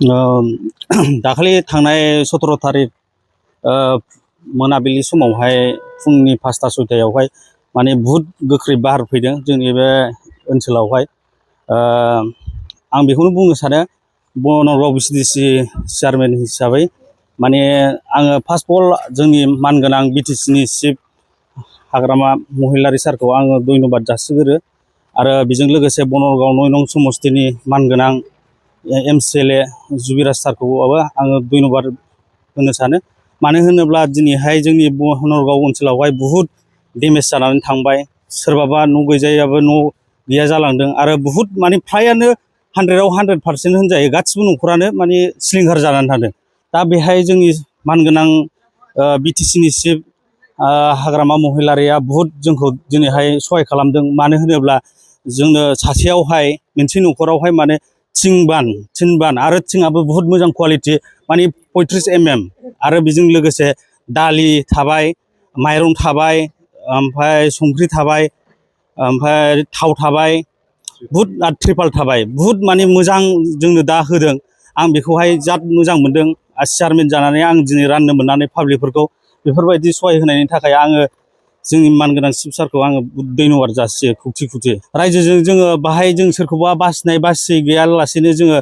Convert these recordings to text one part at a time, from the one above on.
दाखालि थांनाय 17 तारिख मोनाबिलि समावहाय फुंनि 5टा-6टायावहाय माने बुहुद गोख्रै बार फैदों जोंनि बे ओनसोलावहाय। आं बेखौनो बुंनो सानो बनगाव VCDC चेयारमेन हिसाबै माने आङो फार्स्ट अफ अल जोंनि मानगोनां BTC नि चिफ हाग्रामा महिलारि सारखौ आङो धन्यबाद जासिगोरो आरो बेजों लोगोसे बनगाव 9 नं समस्तिनि मानगोनां MCLA जुबिराज सारखौबो आङो धन्यबाद होनो सानो। मानो होनोब्ला दिनैहाय जोंनि बनगाव ओनसोलावहाय बुहुद डेमेज जानानै थांबाय, सोरबाबा न' गैजायाबो न' गैया जालांदों आरो बुहुद माने फ्रायानो 100आव 100% होनजायो, गासिबो न'खरानो माने सिलिंखार जानानै थांदों। दा बेहाय जोंनि मानगोनां BTC नि चिफ हाग्रामा महिलारिया बुहुद जोंखौ दिनैहाय सहाय खालामदों। मानो होनोब्ला जोंनो सासेयावहाय मोनसे न'खरावहाय माने थिनबान आरो थिङाबो बुहुद मोजां क्वालिटि माने 35 mm आरो बेजों लोगोसे दालि थाबाय, माइरं थाबाय, ओमफ्राय संख्रि थाबाय, ओमफ्राय थाव थाबाय, बुहुद त्रिपाल थाबाय, बुहुद माने मोजां जोंनो दा होदों। आं बेखौहाय जाद मोजां मोनदों चेयारमेन जानानै आं दिनै राननो मोननानै पाब्लिकफोरखौ बेफोरबायदि सहाय होनायनि थाखाय आङो जोंनि मानगोनां चिफ सारखौ आङो धन्यबाद जासियो खौथि रायजोजों। जोङो बाहाय जों सोरखौबा बासिनाय गैयालासेनो जोङो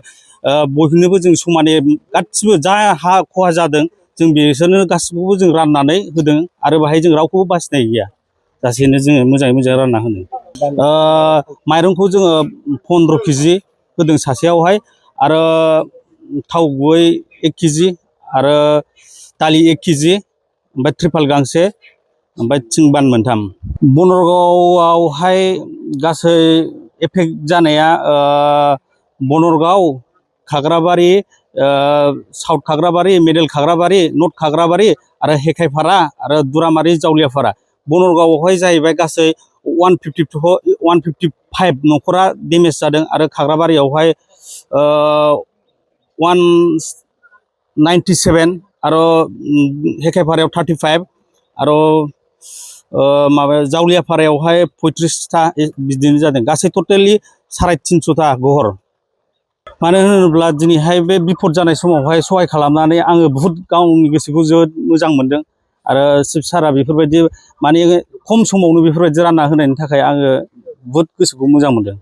बयनोबो जों समानै गासिबो जा हा खहा जादों जों बिसोरनो गासिखौबो जों राननानै होदों आरो बाहाय जों रावखौबो बासिनाय गैया, जासेनो जोङो मोजाङै मोजां रानना होनो। माइरंखौ जोङो 15 केजि होदों सासेयावहाय, आरो थाव गुबै 1 केजि, आरो दालि 1 केजि, ओमफ्राय त्रिपाल गांसे, ओमफ्राय थिंबान 3। बनगावआवहाय गासै एफेक्ट जानाया बनगाव, खाग्राबारि, साउथ खाग्राबारि, मिडेल खाग्राबारि, नर्थ खाग्राबारि आरो हेखायफारा आरो दुरामारि जावलियाफारा। बनगावआवहाय जाहैबाय गासै 155 न'खरा डेमेज जादों आरो खाग्राबारियावहाय 197 आरो हेखायफारायाव 35 आरो माबायाव जावलियाफारायावहाय 35टा बिदिनो जादों। गासै टटेलि 350टा घर। मानो होनोब्ला दिनैहाय बे बिपद जानाय समावहाय सहाय खालामनानै आङो बुहुद गावनि गोसोखौ जोबोद मोजां मोनदों आरो चिफ सारा बेफोरबायदि माने खम समावनो बेफोरबायदि रानना होनायनि थाखाय आङो बुहुद गोसोखौ मोजां मोनदों।